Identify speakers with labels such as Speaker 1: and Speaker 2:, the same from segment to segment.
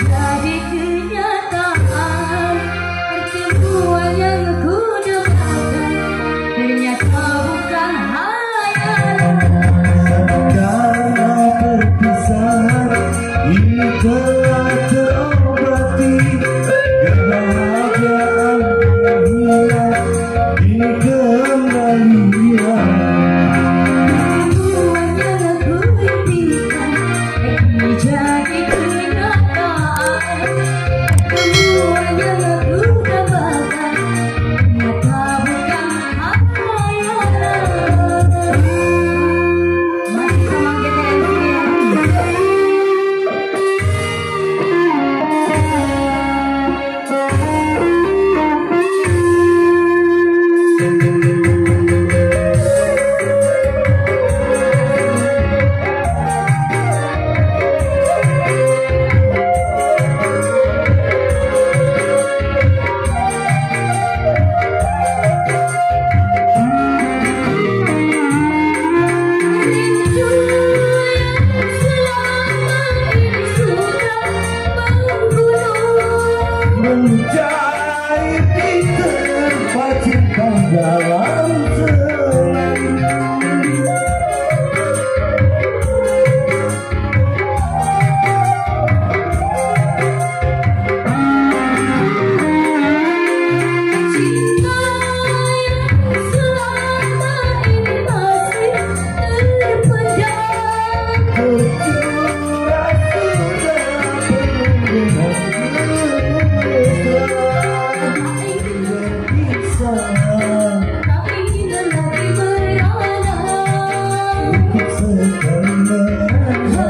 Speaker 1: jadi kenyataan. Pertemuan yang ku dambakan ternyata bukan hayalan.
Speaker 2: Karena perpisahan ini telah terobati, kebahagiaan yang hilang ini kembalian.
Speaker 1: Pertemuan yang ku impikan ini jadi kenyataan. Pertemuan yang ku dambakan ternyata bukan hayalan. Mari sama GTN rindu yang selama ini sudah membunuh.
Speaker 2: Mencair kita terpacikan dalam senang.
Speaker 1: Cinta yang selama ini masih terpendam.
Speaker 2: Tercurah sudah penuh dengan kemesraan. Berpisah
Speaker 1: Tak ingin lagi merana.
Speaker 2: untuk sekali merasa.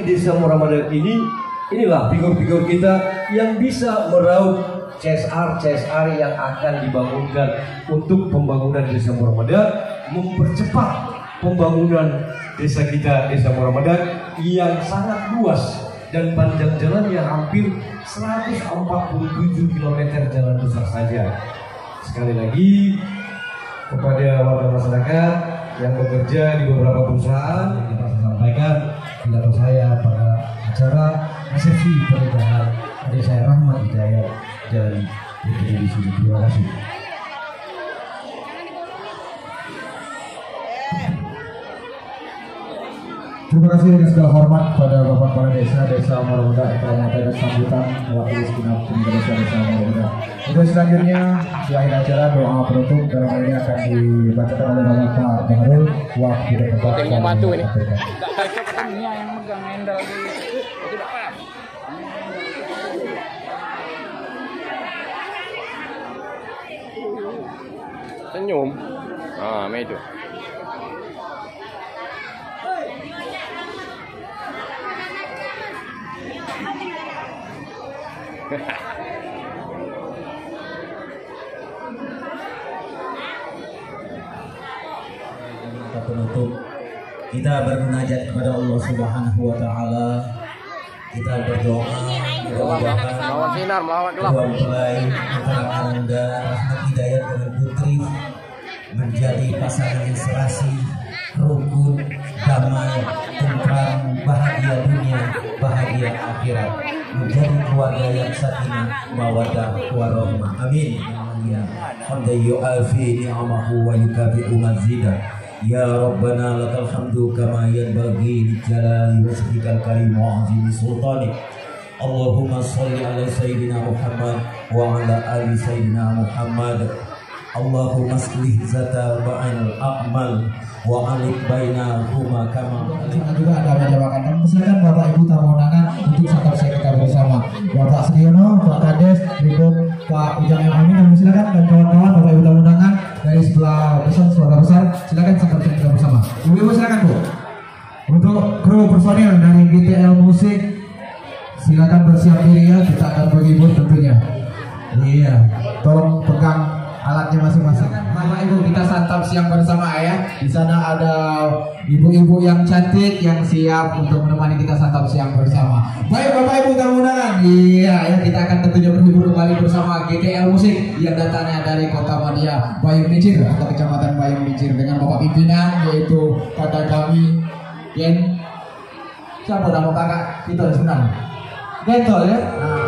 Speaker 3: Desa Muhammadiyah ini, inilah figur-figur kita yang bisa meraup CSR yang akan dibangunkan untuk pembangunan Desa Muhammadiyah, mempercepat pembangunan desa kita, Desa Muhammadiyah yang sangat luas dan panjang jalannya hampir 147 km jalan besar saja. Sekali lagi kepada warga masyarakat yang bekerja di beberapa perusahaan, kita sampaikan pendapat saya pada acara resepsi pernikahan adik saya Rahmat Hidayat dan di sini. Terima kasih.
Speaker 2: Terima kasih dengan segala hormat pada Bapak Kepala Desa Muhammadiyah yang telah menyampaikan sambutan mewakili segenap pemerintah Desa Muhammadiyah. Untuk selanjutnya, di akhir acara doa penutup dalam hal ini akan dibacakan oleh Bapak Bahrul waktu dan tempat.
Speaker 4: Tengok batu ini. Yang megang handle itu dapat. Senyum. Ah, itu.
Speaker 5: Penutup, kita bermunajat kepada Allah Subhanahu wa taala. Kita berdoa,
Speaker 4: Melawan sinar, melawan gelap.
Speaker 5: mempelai antara Anda Rahmat Hidayat dengan Putri menjadi pasangan yang serasi, rukun, damai, tentram, bahagia dunia, bahagia akhirat, menjadi keluarga yang sakinah, mawaddah, warahmah. Amin. Ya, hamdan yu'afi ni'amahu wa yukafi'u mazidah. Ya Rabbana lakal hamdu kama yanbaghi li jalali wajhikal karim wa 'azimi sultanik. Allahumma shalli ala sayyidina Muhammad wa ala ali sayyidina Muhammad. Allahumma aslih zata ba'al a'mal wa alif bainahuma kama.
Speaker 2: Juga ada meja makan. Silakan Bapak Ibu tamu undangan untuk santap kita bersama. Bapak Sriono, Pak Kades, berikut Pak Ujang yang Amin. Silakan dan kawan-kawan Bapak Ibu tamu undangan dari sebelah besar, sebelah besar. Silakan santap kita bersama. Ibu-ibu silakan Bu. Untuk kru personil dari GTL Musik, silakan bersiap diri ya. Kita akan berhibur tentunya. Iya, tolong pegang alatnya masing-masing. Bapak Ibu, kita santap siang bersama ya. Di sana ada ibu-ibu yang cantik yang siap untuk menemani kita santap siang bersama. Baik Bapak Ibu tamu undangan. Iya ya, kita akan tentunya berhibur kembali bersama GTL Musik yang datangnya dari Kota Madia, Bayung Micir atau Kecamatan Bayung Micir dengan Bapak pimpinan yaitu kata kami Gen. Siapa nama kakak? Kita senang. Gentol ya. Nah.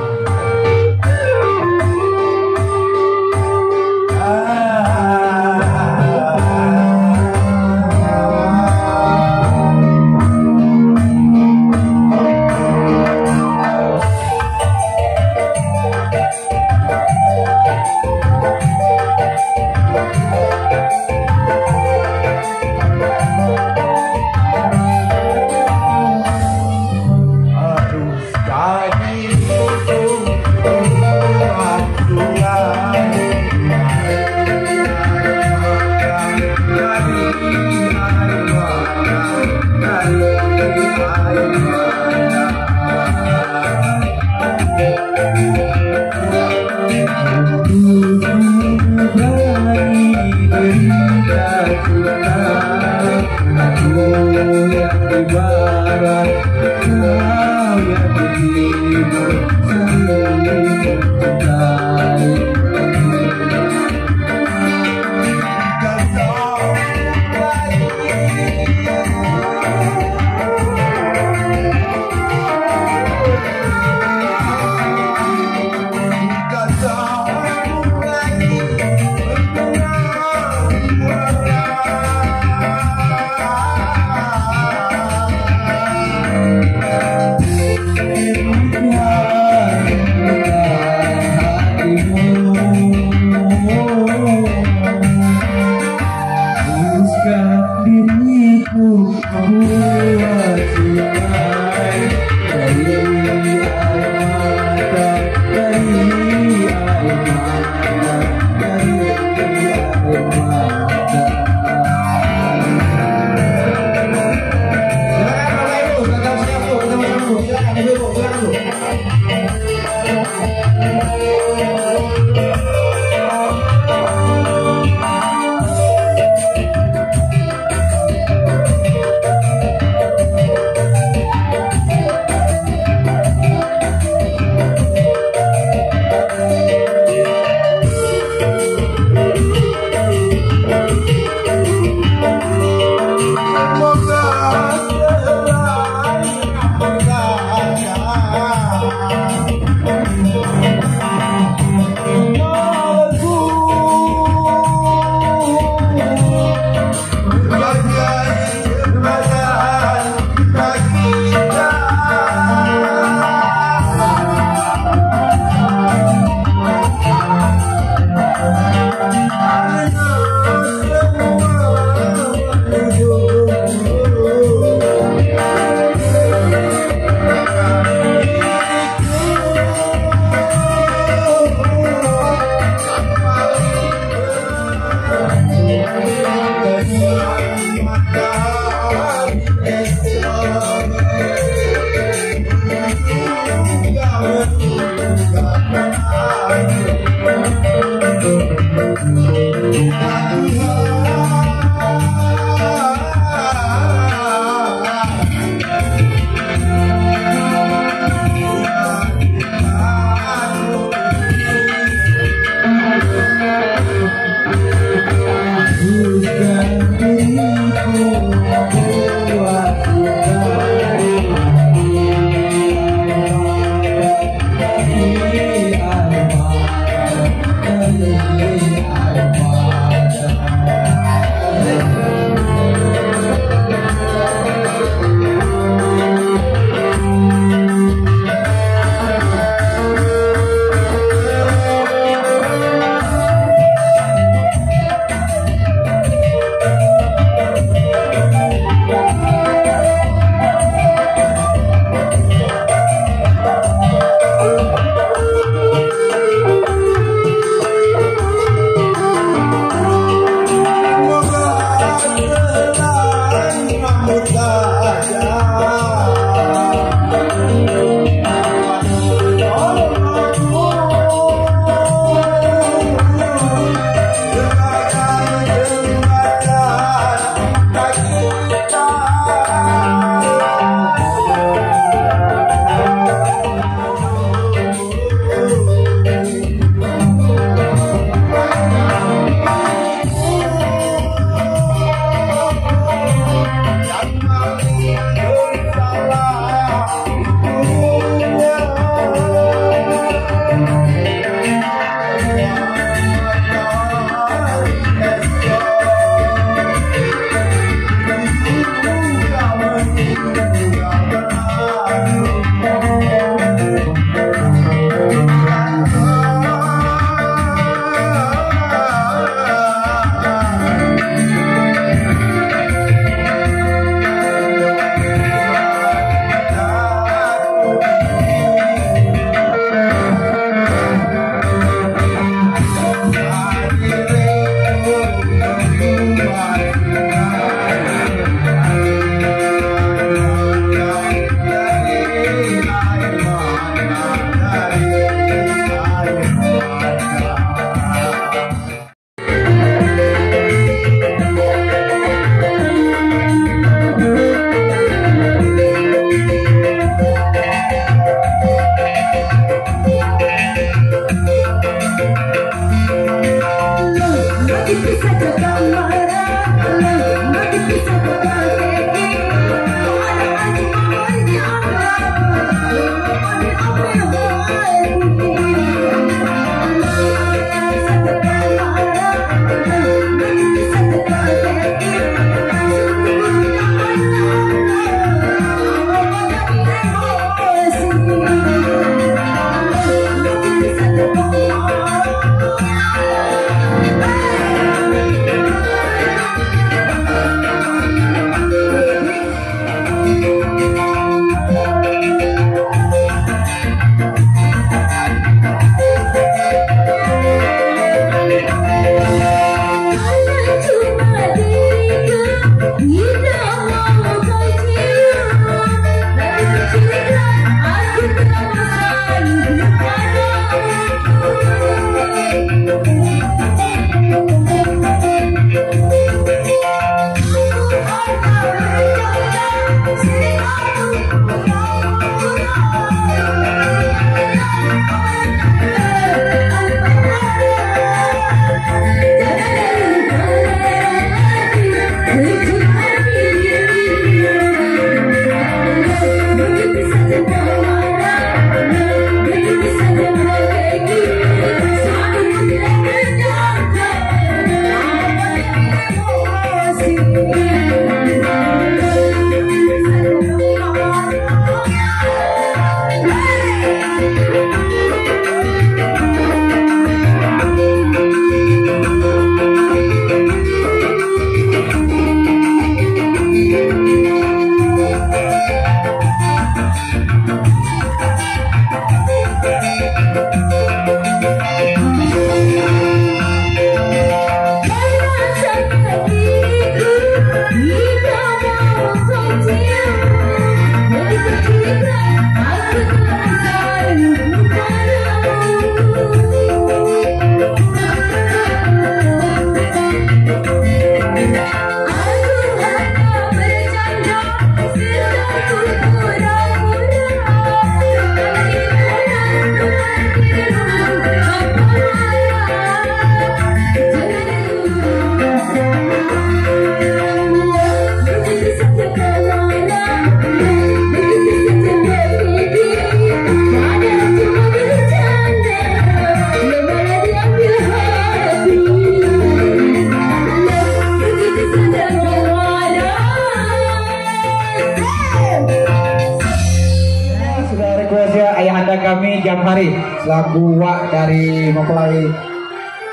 Speaker 2: request ya ayahanda kami Jamhari selaku wak dari mempelai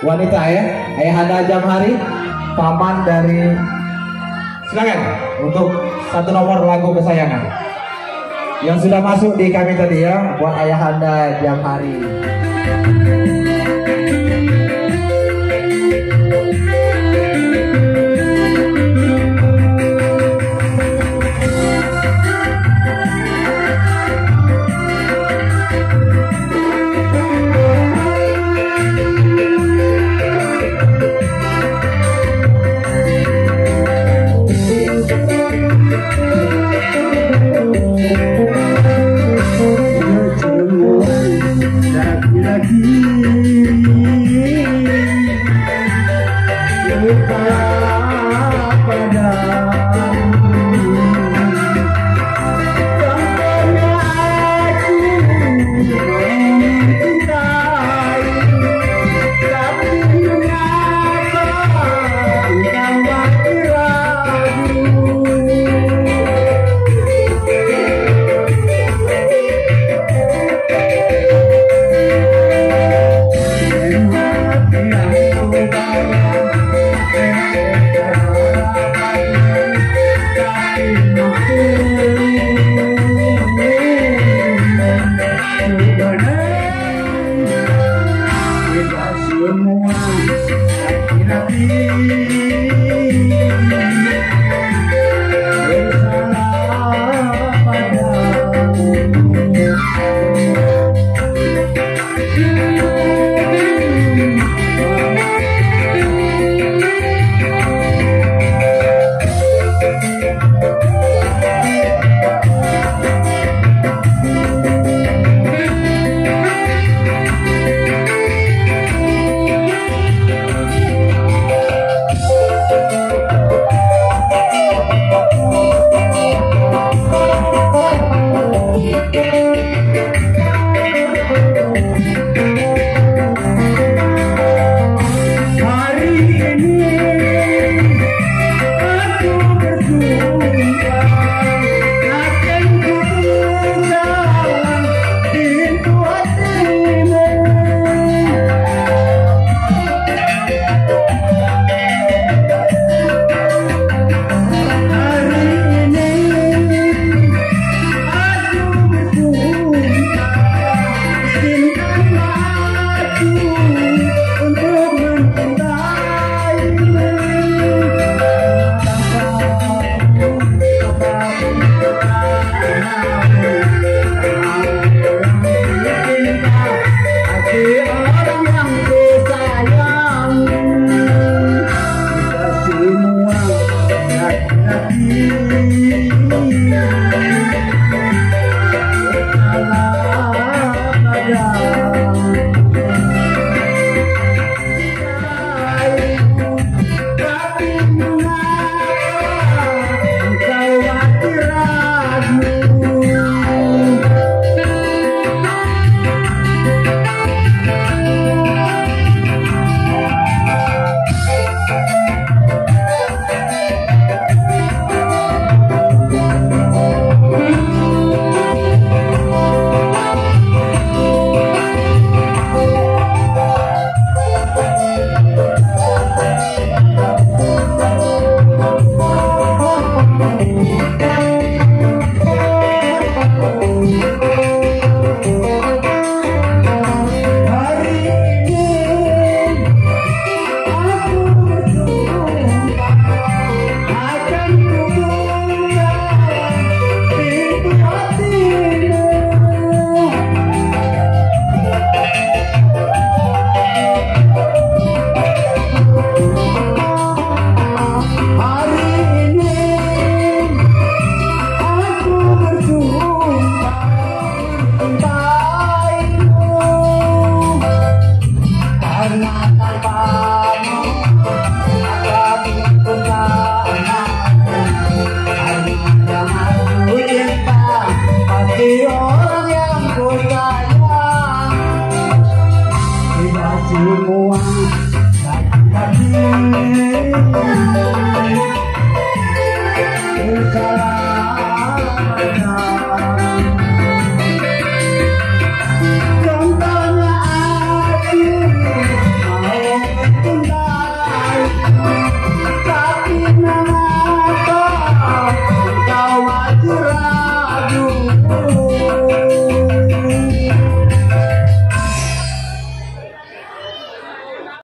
Speaker 2: wanita ya. Ayahanda Jamhari, paman dari, silakan untuk satu nomor lagu kesayangan yang sudah masuk di kami tadi ya buat ayahanda Jamhari.